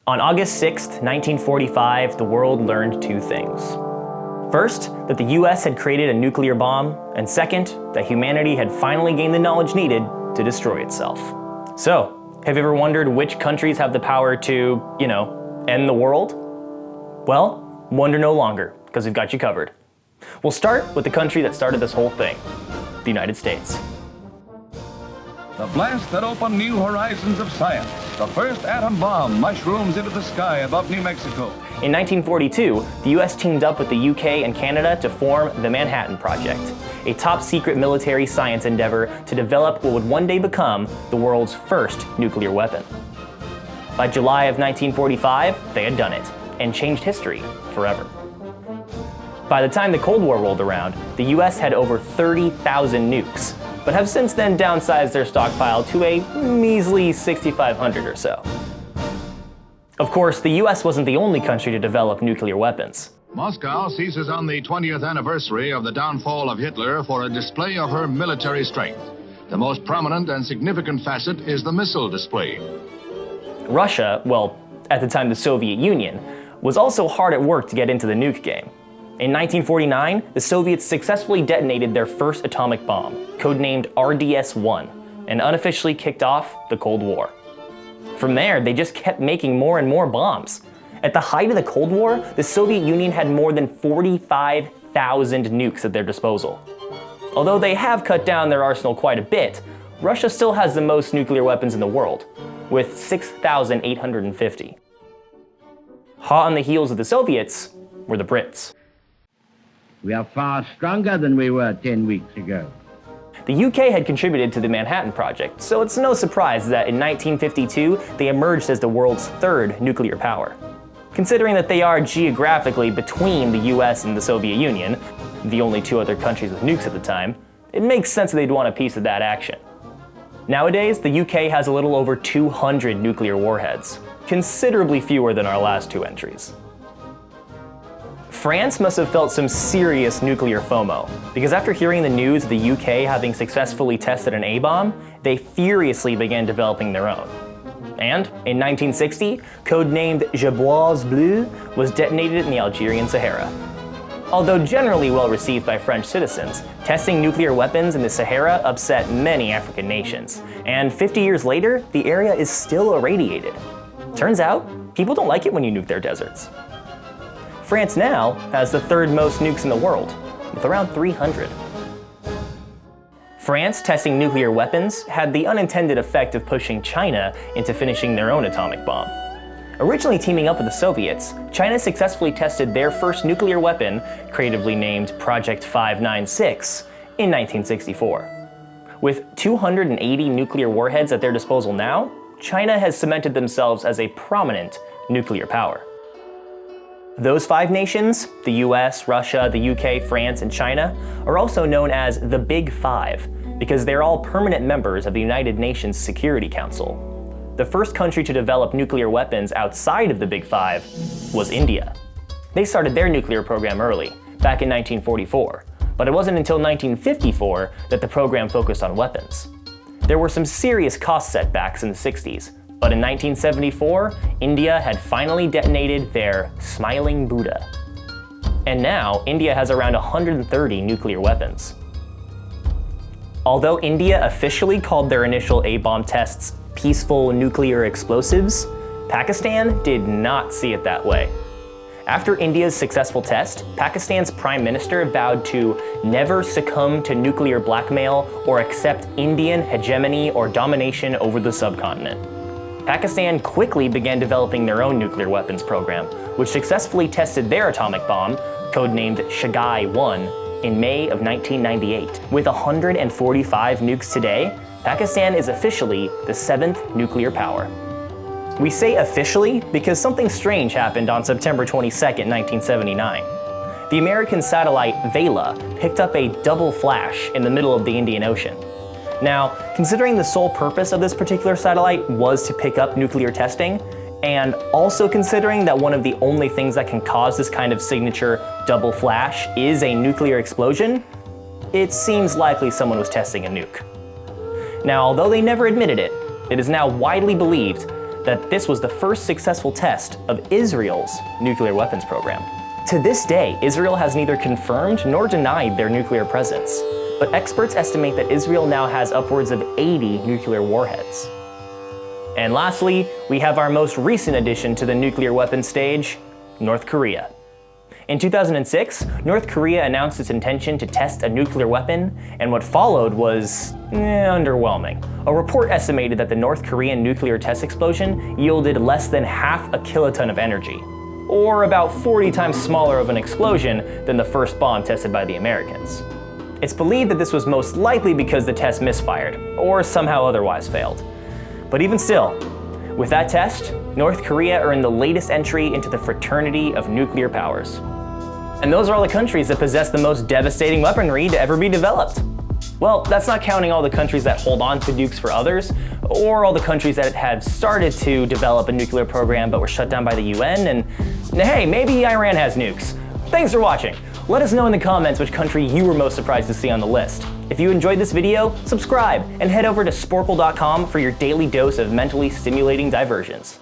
On August 6, 1945, the world learned two things. First, that the US had created a nuclear bomb, and second, that humanity had finally gained the knowledge needed to destroy itself. So, have you ever wondered which countries have the power to, end the world? Well, wonder no longer, because we've got you covered. We'll start with the country that started this whole thing, the United States. The blast that opened new horizons of science. The first atom bomb mushrooms into the sky above New Mexico. In 1942, the US teamed up with the UK and Canada to form the Manhattan Project, a top-secret military science endeavor to develop what would one day become the world's first nuclear weapon. By July of 1945, they had done it, and changed history forever. By the time the Cold War rolled around, the US had over 30,000 nukes, but have since then downsized their stockpile to a measly 6,500 or so. Of course, the US wasn't the only country to develop nuclear weapons. Moscow seizes on the 20th anniversary of the downfall of Hitler for a display of her military strength. The most prominent and significant facet is the missile display. Russia, well, at the time the Soviet Union, was also hard at work to get into the nuke game. In 1949, the Soviets successfully detonated their first atomic bomb, codenamed RDS-1, and unofficially kicked off the Cold War. From there, they just kept making more and more bombs. At the height of the Cold War, the Soviet Union had more than 45,000 nukes at their disposal. Although they have cut down their arsenal quite a bit, Russia still has the most nuclear weapons in the world, with 6,850. Hot on the heels of the Soviets were the Brits. We are far stronger than we were 10 weeks ago. The UK had contributed to the Manhattan Project, so it's no surprise that in 1952 they emerged as the world's third nuclear power. Considering that they are geographically between the US and the Soviet Union, the only two other countries with nukes at the time, it makes sense that they'd want a piece of that action. Nowadays, the UK has a little over 200 nuclear warheads, considerably fewer than our last two entries. France must have felt some serious nuclear FOMO, because after hearing the news of the UK having successfully tested an A-bomb, they furiously began developing their own. And, in 1960, codenamed Jaboise Bleu was detonated in the Algerian Sahara. Although generally well received by French citizens, testing nuclear weapons in the Sahara upset many African nations, and 50 years later, the area is still irradiated. Turns out, people don't like it when you nuke their deserts. France now has the third most nukes in the world, with around 300. France testing nuclear weapons had the unintended effect of pushing China into finishing their own atomic bomb. Originally teaming up with the Soviets, China successfully tested their first nuclear weapon, creatively named Project 596, in 1964. With 280 nuclear warheads at their disposal now, China has cemented themselves as a prominent nuclear power. Those five nations, the US, Russia, the UK, France, and China, are also known as the Big Five because they're all permanent members of the United Nations Security Council. The first country to develop nuclear weapons outside of the Big Five was India. They started their nuclear program early, back in 1944, but it wasn't until 1954 that the program focused on weapons. There were some serious cost setbacks in the 60s, but in 1974, India had finally detonated their Smiling Buddha. And now, India has around 130 nuclear weapons. Although India officially called their initial A-bomb tests peaceful nuclear explosives, Pakistan did not see it that way. After India's successful test, Pakistan's Prime Minister vowed to never succumb to nuclear blackmail or accept Indian hegemony or domination over the subcontinent. Pakistan quickly began developing their own nuclear weapons program, which successfully tested their atomic bomb, codenamed Shagai-1, in May of 1998. With 145 nukes today, Pakistan is officially the seventh nuclear power. We say officially because something strange happened on September 22, 1979. The American satellite Vela picked up a double flash in the middle of the Indian Ocean. Now, considering the sole purpose of this particular satellite was to pick up nuclear testing, and also considering that one of the only things that can cause this kind of signature double flash is a nuclear explosion, it seems likely someone was testing a nuke. Now, although they never admitted it, it is now widely believed that this was the first successful test of Israel's nuclear weapons program. To this day, Israel has neither confirmed nor denied their nuclear presence, but experts estimate that Israel now has upwards of 80 nuclear warheads. And lastly, we have our most recent addition to the nuclear weapons stage, North Korea. In 2006, North Korea announced its intention to test a nuclear weapon, and what followed was underwhelming. A report estimated that the North Korean nuclear test explosion yielded less than half a kiloton of energy, or about 40 times smaller of an explosion than the first bomb tested by the Americans. It's believed that this was most likely because the test misfired, or somehow otherwise failed. But even still, with that test, North Korea earned the latest entry into the fraternity of nuclear powers. And those are all the countries that possess the most devastating weaponry to ever be developed. Well, that's not counting all the countries that hold on to nukes for others, or all the countries that have started to develop a nuclear program but were shut down by the UN, and hey, maybe Iran has nukes. Thanks for watching. Let us know in the comments which country you were most surprised to see on the list. If you enjoyed this video, subscribe and head over to Sporcle.com for your daily dose of mentally stimulating diversions.